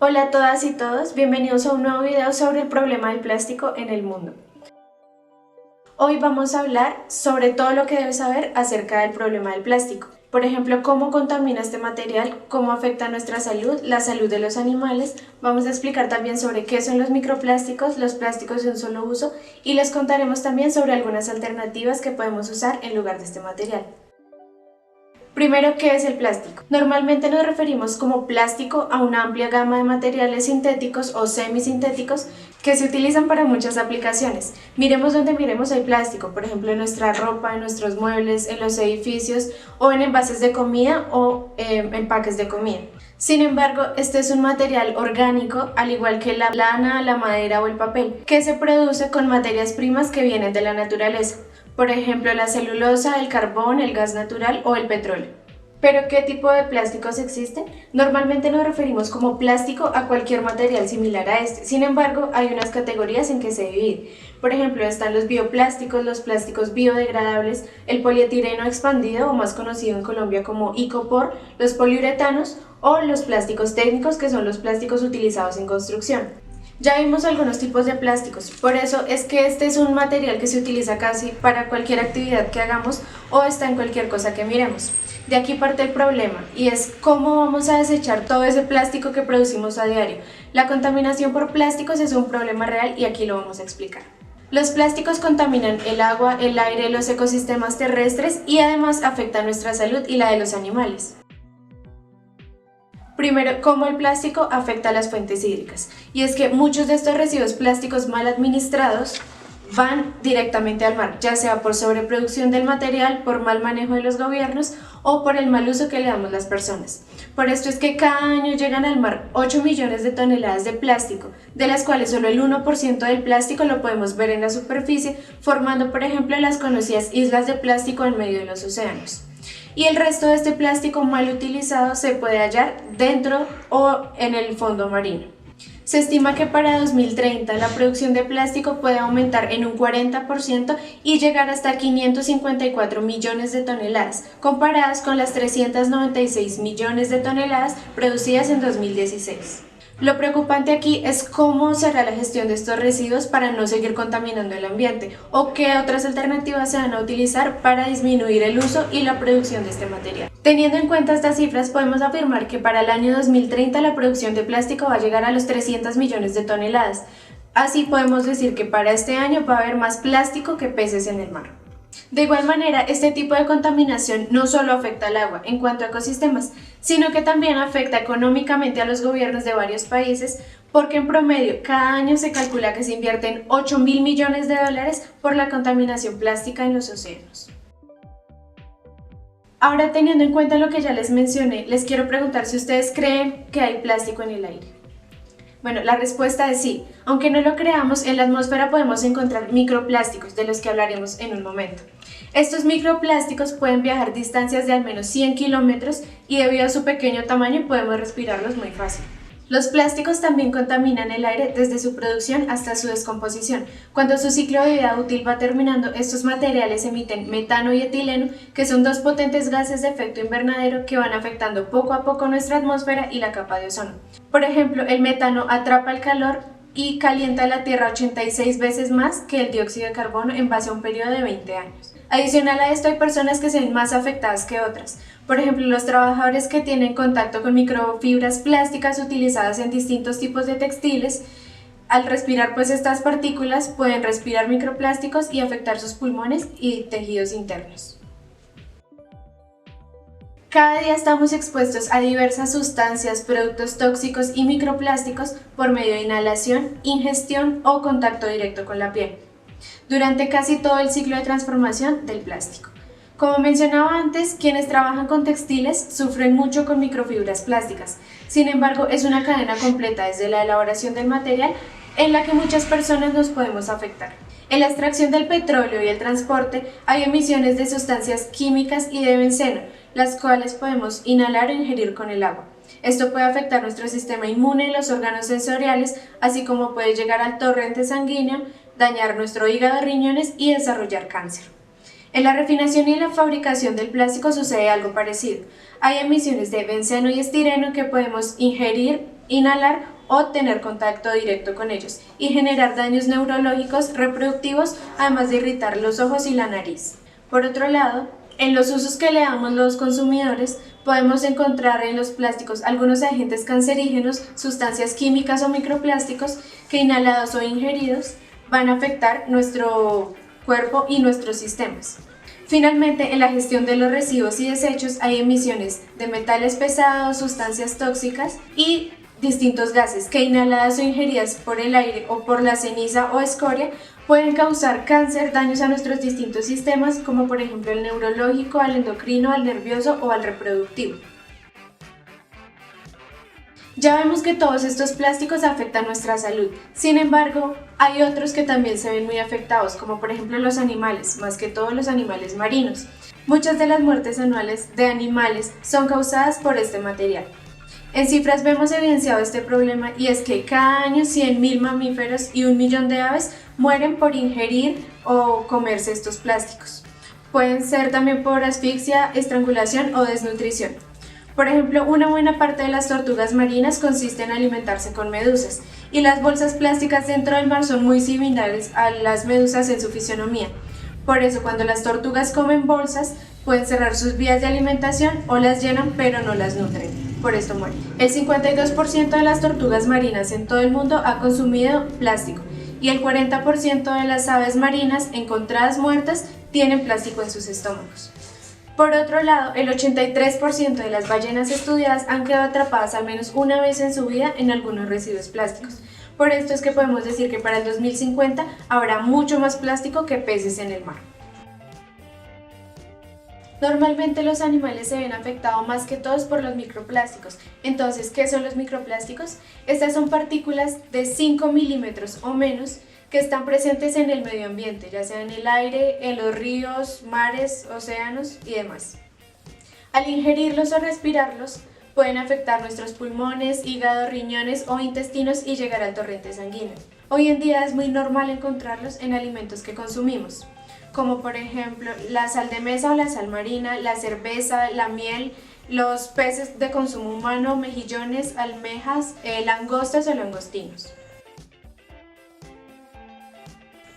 Hola a todas y todos, bienvenidos a un nuevo video sobre el problema del plástico en el mundo. Hoy vamos a hablar sobre todo lo que debes saber acerca del problema del plástico. Por ejemplo, cómo contamina este material, cómo afecta a nuestra salud, la salud de los animales. Vamos a explicar también sobre qué son los microplásticos, los plásticos de un solo uso y les contaremos también sobre algunas alternativas que podemos usar en lugar de este material. Primero, ¿qué es el plástico? Normalmente nos referimos como plástico a una amplia gama de materiales sintéticos o semisintéticos que se utilizan para muchas aplicaciones. Miremos donde miremos hay plástico, por ejemplo en nuestra ropa, en nuestros muebles, en los edificios o en envases de comida o empaques de comida. Sin embargo, este es un material orgánico, al igual que la lana, la madera o el papel, que se produce con materias primas que vienen de la naturaleza. Por ejemplo, la celulosa, el carbón, el gas natural o el petróleo. ¿Pero qué tipo de plásticos existen? Normalmente nos referimos como plástico a cualquier material similar a este. Sin embargo, hay unas categorías en que se divide. Por ejemplo, están los bioplásticos, los plásticos biodegradables, el polietileno expandido o más conocido en Colombia como icopor, los poliuretanos o los plásticos técnicos, que son los plásticos utilizados en construcción. Ya vimos algunos tipos de plásticos, por eso es que este es un material que se utiliza casi para cualquier actividad que hagamos o está en cualquier cosa que miremos. De aquí parte el problema y es cómo vamos a desechar todo ese plástico que producimos a diario. La contaminación por plásticos es un problema real y aquí lo vamos a explicar. Los plásticos contaminan el agua, el aire, los ecosistemas terrestres y además afectan nuestra salud y la de los animales. Primero, cómo el plástico afecta a las fuentes hídricas. Y es que muchos de estos residuos plásticos mal administrados van directamente al mar, ya sea por sobreproducción del material, por mal manejo de los gobiernos o por el mal uso que le damos las personas. Por esto es que cada año llegan al mar 8 millones de toneladas de plástico, de las cuales solo el 1% del plástico lo podemos ver en la superficie, formando por ejemplo las conocidas islas de plástico en medio de los océanos. Y el resto de este plástico mal utilizado se puede hallar dentro o en el fondo marino. Se estima que para 2030 la producción de plástico puede aumentar en un 40% y llegar hasta 554 millones de toneladas, comparadas con las 396 millones de toneladas producidas en 2016. Lo preocupante aquí es cómo será la gestión de estos residuos para no seguir contaminando el ambiente o qué otras alternativas se van a utilizar para disminuir el uso y la producción de este material. Teniendo en cuenta estas cifras, podemos afirmar que para el año 2030 la producción de plástico va a llegar a los 300 millones de toneladas. Así podemos decir que para este año va a haber más plástico que peces en el mar. De igual manera, este tipo de contaminación no solo afecta al agua en cuanto a ecosistemas, sino que también afecta económicamente a los gobiernos de varios países, porque en promedio cada año se calcula que se invierten 8.000 millones de dólares por la contaminación plástica en los océanos. Ahora, teniendo en cuenta lo que ya les mencioné, les quiero preguntar si ustedes creen que hay plástico en el aire. Bueno, la respuesta es sí. Aunque no lo creamos, en la atmósfera podemos encontrar microplásticos, de los que hablaremos en un momento. Estos microplásticos pueden viajar distancias de al menos 100 kilómetros y debido a su pequeño tamaño podemos respirarlos muy fácil. Los plásticos también contaminan el aire desde su producción hasta su descomposición. Cuando su ciclo de vida útil va terminando, estos materiales emiten metano y etileno, que son dos potentes gases de efecto invernadero que van afectando poco a poco nuestra atmósfera y la capa de ozono. Por ejemplo, el metano atrapa el calor y calienta la Tierra 86 veces más que el dióxido de carbono en base a un periodo de 20 años. Adicional a esto, hay personas que se ven más afectadas que otras. Por ejemplo, los trabajadores que tienen contacto con microfibras plásticas utilizadas en distintos tipos de textiles, al respirar estas partículas pueden respirar microplásticos y afectar sus pulmones y tejidos internos. Cada día estamos expuestos a diversas sustancias, productos tóxicos y microplásticos por medio de inhalación, ingestión o contacto directo con la piel, durante casi todo el ciclo de transformación del plástico. Como mencionaba antes, quienes trabajan con textiles sufren mucho con microfibras plásticas. Sin embargo, es una cadena completa desde la elaboración del material en la que muchas personas nos podemos afectar. En la extracción del petróleo y el transporte hay emisiones de sustancias químicas y de benceno, las cuales podemos inhalar o ingerir con el agua. Esto puede afectar nuestro sistema inmune, los órganos sensoriales, así como puede llegar al torrente sanguíneo, dañar nuestro hígado, riñones y desarrollar cáncer. En la refinación y en la fabricación del plástico sucede algo parecido. Hay emisiones de benceno y estireno que podemos ingerir, inhalar o tener contacto directo con ellos y generar daños neurológicos reproductivos, además de irritar los ojos y la nariz. Por otro lado, en los usos que le damos los consumidores, podemos encontrar en los plásticos algunos agentes cancerígenos, sustancias químicas o microplásticos que inhalados o ingeridos van a afectar nuestro cuerpo y nuestros sistemas. Finalmente, en la gestión de los residuos y desechos hay emisiones de metales pesados, sustancias tóxicas y distintos gases que inhaladas o ingeridas por el aire o por la ceniza o escoria pueden causar cáncer, daños a nuestros distintos sistemas, como por ejemplo el neurológico, al endocrino, al nervioso o al reproductivo. Ya vemos que todos estos plásticos afectan nuestra salud, sin embargo, hay otros que también se ven muy afectados, como por ejemplo los animales, más que todo los animales marinos. Muchas de las muertes anuales de animales son causadas por este material. En cifras vemos evidenciado este problema y es que cada año 100.000 mamíferos y 1 millón de aves mueren por ingerir o comerse estos plásticos. Pueden ser también por asfixia, estrangulación o desnutrición. Por ejemplo, una buena parte de las tortugas marinas consiste en alimentarse con medusas y las bolsas plásticas dentro del mar son muy similares a las medusas en su fisionomía. Por eso, cuando las tortugas comen bolsas, pueden cerrar sus vías de alimentación o las llenan pero no las nutren. Por esto mueren. El 52% de las tortugas marinas en todo el mundo ha consumido plástico y el 40% de las aves marinas encontradas muertas tienen plástico en sus estómagos. Por otro lado, el 83% de las ballenas estudiadas han quedado atrapadas al menos una vez en su vida en algunos residuos plásticos. Por esto es que podemos decir que para el 2050 habrá mucho más plástico que peces en el mar. Normalmente los animales se ven afectados más que todos por los microplásticos. Entonces, ¿qué son los microplásticos? Estas son partículas de 5 milímetros o menos que están presentes en el medio ambiente, ya sea en el aire, en los ríos, mares, océanos y demás. Al ingerirlos o respirarlos, pueden afectar nuestros pulmones, hígado, riñones o intestinos y llegar al torrente sanguíneo. Hoy en día es muy normal encontrarlos en alimentos que consumimos, como por ejemplo la sal de mesa o la sal marina, la cerveza, la miel, los peces de consumo humano, mejillones, almejas, langostas o langostinos.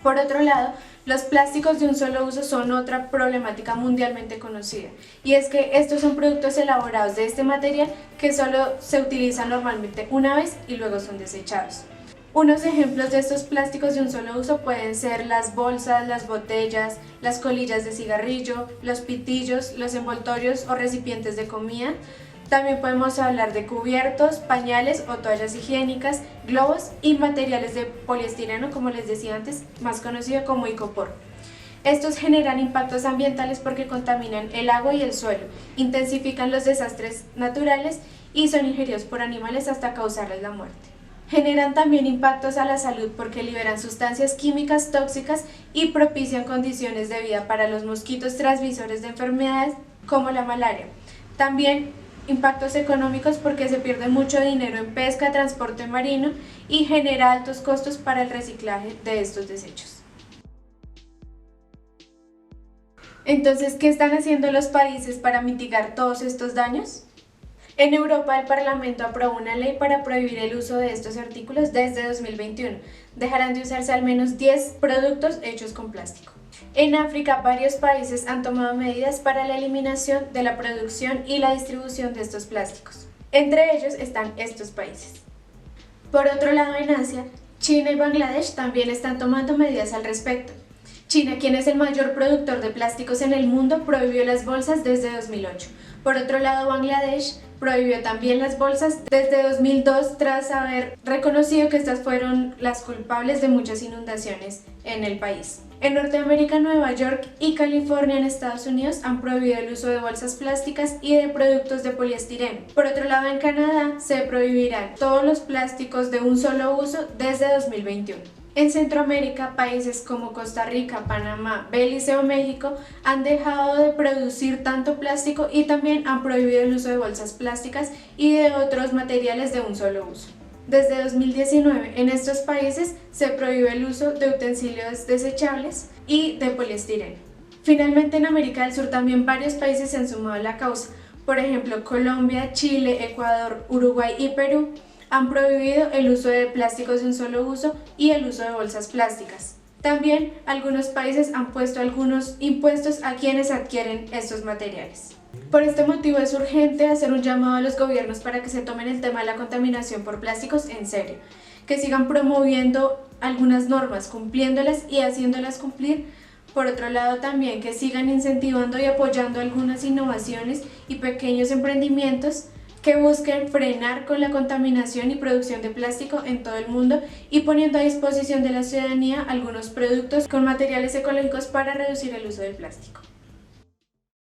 Por otro lado, los plásticos de un solo uso son otra problemática mundialmente conocida, y es que estos son productos elaborados de este material que solo se utilizan normalmente una vez y luego son desechados. Unos ejemplos de estos plásticos de un solo uso pueden ser las bolsas, las botellas, las colillas de cigarrillo, los pitillos, los envoltorios o recipientes de comida. También podemos hablar de cubiertos, pañales o toallas higiénicas, globos y materiales de poliestireno, como les decía antes, más conocido como icopor. Estos generan impactos ambientales porque contaminan el agua y el suelo, intensifican los desastres naturales y son ingeridos por animales hasta causarles la muerte. Generan también impactos a la salud porque liberan sustancias químicas tóxicas y propician condiciones de vida para los mosquitos transmisores de enfermedades como la malaria. También impactos económicos porque se pierde mucho dinero en pesca, transporte marino y genera altos costos para el reciclaje de estos desechos. Entonces, ¿qué están haciendo los países para mitigar todos estos daños? En Europa, el Parlamento aprobó una ley para prohibir el uso de estos artículos desde 2021. Dejarán de usarse al menos 10 productos hechos con plástico. En África, varios países han tomado medidas para la eliminación de la producción y la distribución de estos plásticos. Entre ellos están estos países. Por otro lado, en Asia, China y Bangladesh también están tomando medidas al respecto. China, quien es el mayor productor de plásticos en el mundo, prohibió las bolsas desde 2008. Por otro lado, Bangladesh prohibió también las bolsas desde 2002 tras haber reconocido que estas fueron las culpables de muchas inundaciones en el país. En Norteamérica, Nueva York y California en Estados Unidos han prohibido el uso de bolsas plásticas y de productos de poliestireno. Por otro lado, en Canadá se prohibirán todos los plásticos de un solo uso desde 2021. En Centroamérica, países como Costa Rica, Panamá, Belice o México han dejado de producir tanto plástico y también han prohibido el uso de bolsas plásticas y de otros materiales de un solo uso. Desde 2019, en estos países se prohíbe el uso de utensilios desechables y de poliestireno. Finalmente, en América del Sur también varios países se han sumado a la causa. Por ejemplo, Colombia, Chile, Ecuador, Uruguay y Perú han prohibido el uso de plásticos de un solo uso y el uso de bolsas plásticas. También algunos países han puesto algunos impuestos a quienes adquieren estos materiales. Por este motivo es urgente hacer un llamado a los gobiernos para que se tomen el tema de la contaminación por plásticos en serio, que sigan promoviendo algunas normas, cumpliéndolas y haciéndolas cumplir. Por otro lado también que sigan incentivando y apoyando algunas innovaciones y pequeños emprendimientos que busquen frenar con la contaminación y producción de plástico en todo el mundo y poniendo a disposición de la ciudadanía algunos productos con materiales ecológicos para reducir el uso del plástico.